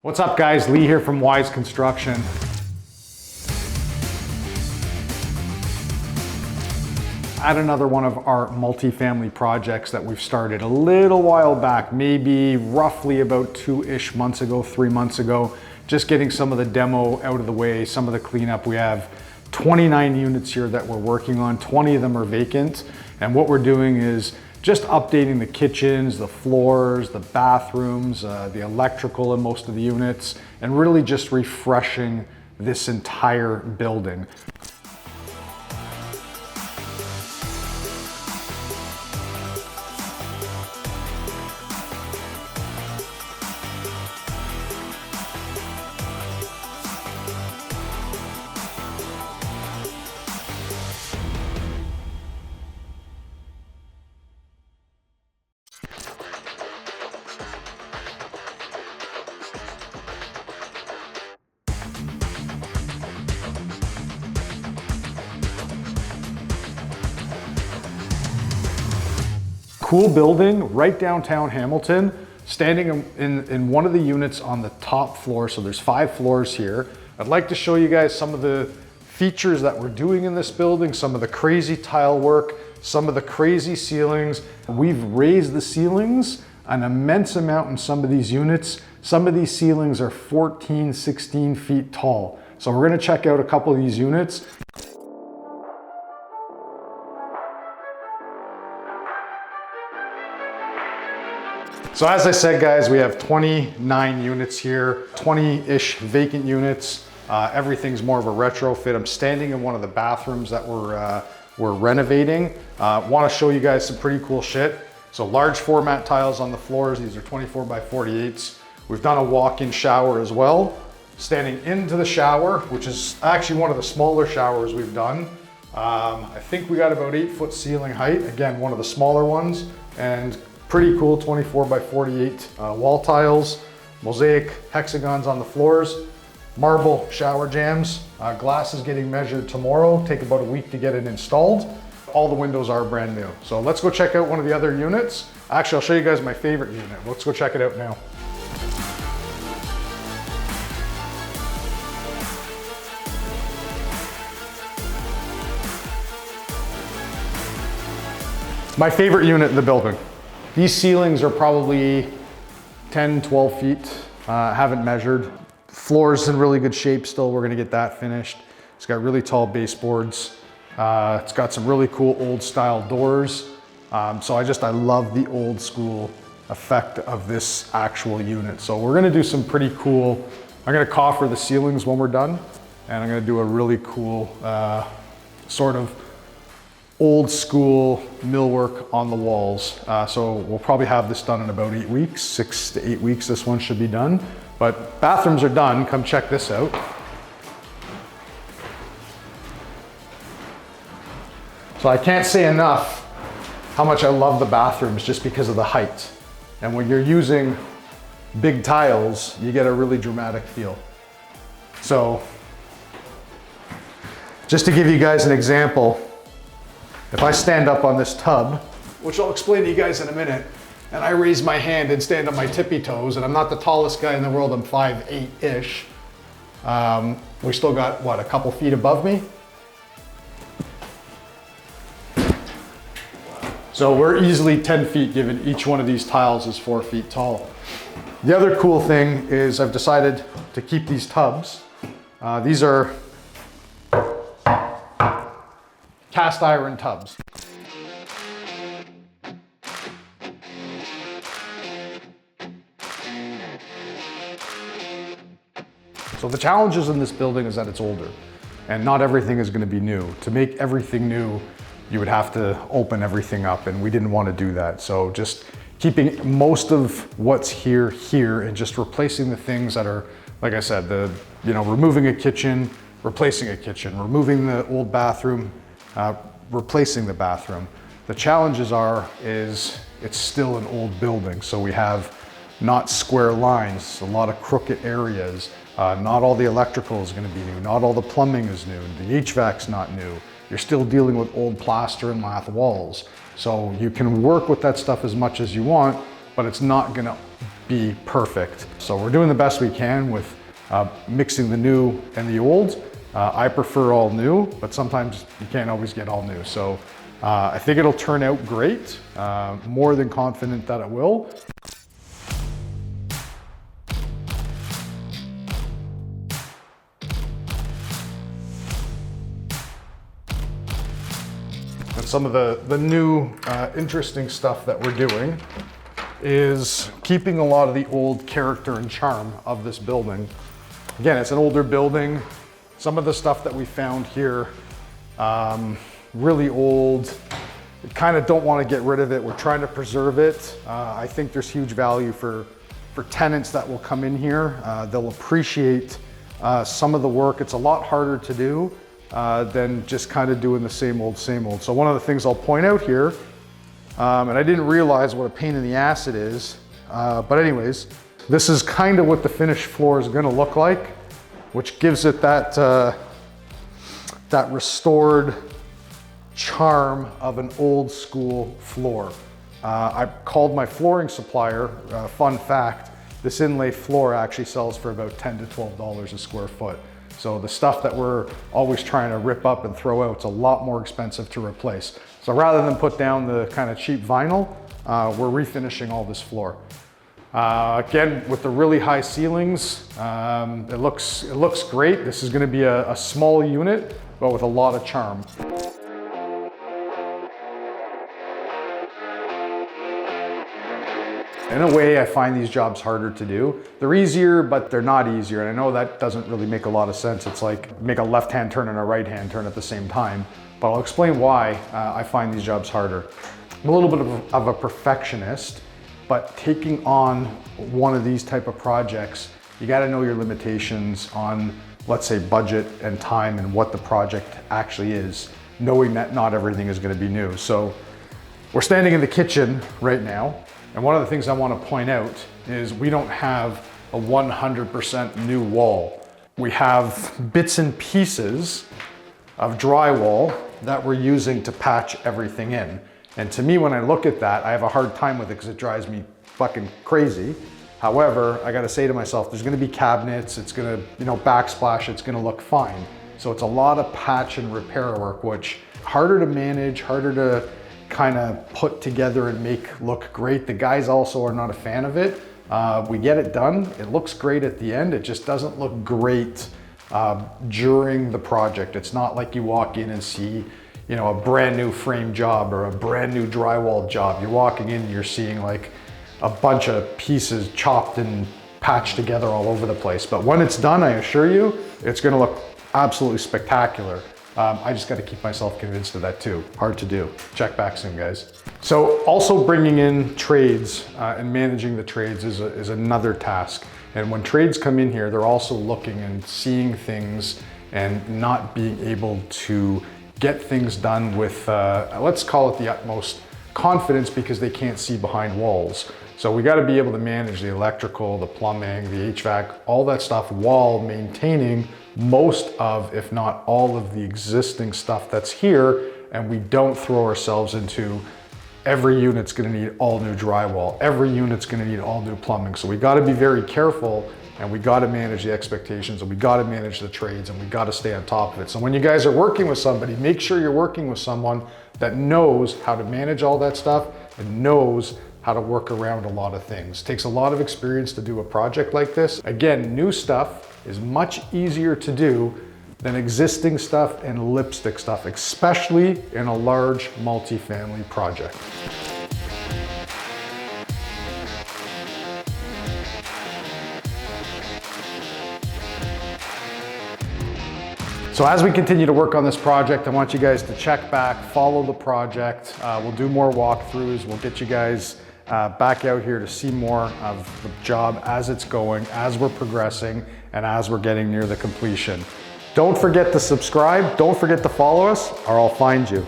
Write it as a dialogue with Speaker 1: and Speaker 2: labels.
Speaker 1: What's up guys, Lee here from WYSE Construction. At another one of our multifamily projects that we've started a little while back, maybe roughly about 2-ish months ago, 3 months ago. Just getting some of the demo out of the way, some of the cleanup. We have 29 units here that we're working on, 20 of them are vacant. And what we're doing is just updating the kitchens, the floors, the bathrooms, the electrical in most of the units, and really just refreshing this entire building. Cool building right downtown Hamilton, standing in one of the units on the top floor. So there's 5 floors here. I'd like to show you guys some of the features that we're doing in this building, some of the crazy tile work, some of the crazy ceilings. We've raised the ceilings an immense amount in some of these units. Some of these ceilings are 14, 16 feet tall. So we're gonna check out a couple of these units. So as I said, guys, we have 29 units here, 20-ish vacant units. Everything's more of a retrofit. I'm standing in one of the bathrooms that we're renovating. Want to show you guys some pretty cool shit. So large format tiles on the floors. These are 24 by 48s. We've done a walk-in shower as well. Standing into the shower, which is actually one of the smaller showers we've done. I think we got about 8-foot ceiling height. Again, one of the smaller ones. And pretty cool 24 by 48 wall tiles, mosaic hexagons on the floors, marble shower jams. Glass is getting measured tomorrow, take about a week to get it installed. All the windows are brand new. So let's go check out one of the other units. Actually, I'll show you guys my favorite unit. Let's go check it out now. My favorite unit in the building. These ceilings are probably 10, 12 feet, haven't measured. Floor's in really good shape still, we're gonna get that finished. It's got really tall baseboards. It's got some really cool old style doors. So I love the old school effect of this actual unit. So we're gonna do some pretty cool, I'm gonna coffer the ceilings when we're done, and I'm gonna do a really cool sort of old school millwork on the walls. So we'll probably have this done in about 8 weeks, 6 to 8 weeks this one should be done. But bathrooms are done, come check this out. So I can't say enough how much I love the bathrooms just because of the height. And when you're using big tiles, you get a really dramatic feel. So just to give you guys an example, if I stand up on this tub, which I'll explain to you guys in a minute, and I raise my hand and stand on my tippy toes, and I'm not the tallest guy in the world, I'm 5'8"-ish. We still got, what, a couple feet above me? So we're easily 10 feet given each one of these tiles is 4 feet tall. The other cool thing is I've decided to keep these tubs. These are cast iron tubs. So the challenges in this building is that it's older and not everything is going to be new. To make everything new, you would have to open everything up, and we didn't want to do that. So just keeping most of what's here and just replacing the things that are, like I said, removing a kitchen, replacing a kitchen, removing the old bathroom, replacing the bathroom. The challenges is it's still an old building, so we have not square lines, a lot of crooked areas. Not all the electrical is going to be new, not all the plumbing is new, the HVAC's not new. You're still dealing with old plaster and lath walls. So you can work with that stuff as much as you want, but it's not going to be perfect. So we're doing the best we can with mixing the new and the old. I prefer all new, but sometimes you can't always get all new. So I think it'll turn out great. More than confident that it will. And some of the new interesting stuff that we're doing is keeping a lot of the old character and charm of this building. Again, it's an older building. Some of the stuff that we found here, really old. We kind of don't want to get rid of it. We're trying to preserve it. I think there's huge value for tenants that will come in here. They'll appreciate some of the work. It's a lot harder to do than just kind of doing the same old, same old. So one of the things I'll point out here, and I didn't realize what a pain in the ass it is, but anyways, this is kind of what the finished floor is gonna look like, which gives it that, that restored charm of an old school floor. I called my flooring supplier, fun fact, this inlay floor actually sells for about $10 to $12 a square foot. So the stuff that we're always trying to rip up and throw out, it's a lot more expensive to replace. So rather than put down the kind of cheap vinyl, we're refinishing all this floor. Again, with the really high ceilings, it looks great. This is gonna be a small unit, but with a lot of charm. In a way, I find these jobs harder to do. They're easier, but they're not easier. And I know that doesn't really make a lot of sense. It's like make a left-hand turn and a right-hand turn at the same time. But I'll explain why I find these jobs harder. I'm a little bit of a perfectionist, but taking on one of these type of projects, you gotta know your limitations on, let's say, budget and time and what the project actually is, knowing that not everything is gonna be new. So we're standing in the kitchen right now. And one of the things I want to point out is we don't have a 100% new wall. We have bits and pieces of drywall that we're using to patch everything in. And to me, when I look at that, I have a hard time with it because it drives me fucking crazy. However, I got to say to myself, there's going to be cabinets, it's going to, backsplash, it's going to look fine. So it's a lot of patch and repair work, which harder to manage, harder to kind of put together and make look great. The guys also are not a fan of it. We get it done. It looks great at the end. It just doesn't look great during the project. It's not like you walk in and see, a brand new frame job or a brand new drywall job. You're walking in and you're seeing like a bunch of pieces chopped and patched together all over the place. But when it's done, I assure you, it's gonna look absolutely spectacular. I just got to keep myself convinced of that too. Hard to do. Check back soon, guys. So also bringing in trades and managing the trades is another task. And when trades come in here, they're also looking and seeing things and not being able to get things done with, let's call it the utmost confidence because they can't see behind walls. So we got to be able to manage the electrical, the plumbing, the HVAC, all that stuff while maintaining most of, if not all of the existing stuff that's here, and we don't throw ourselves into every unit's gonna need all new drywall, every unit's gonna need all new plumbing. So we gotta be very careful and we gotta manage the expectations and we gotta manage the trades and we gotta stay on top of it. So when you guys are working with somebody, make sure you're working with someone that knows how to manage all that stuff and knows how to work around a lot of things. It takes a lot of experience to do a project like this. Again, new stuff is much easier to do than existing stuff and lipstick stuff, especially in a large multifamily project. So as we continue to work on this project, I want you guys to check back, follow the project. We'll do more walkthroughs. We'll get you guys back out here to see more of the job as it's going, as we're progressing, and as we're getting near the completion. Don't forget to subscribe, don't forget to follow us, or I'll find you.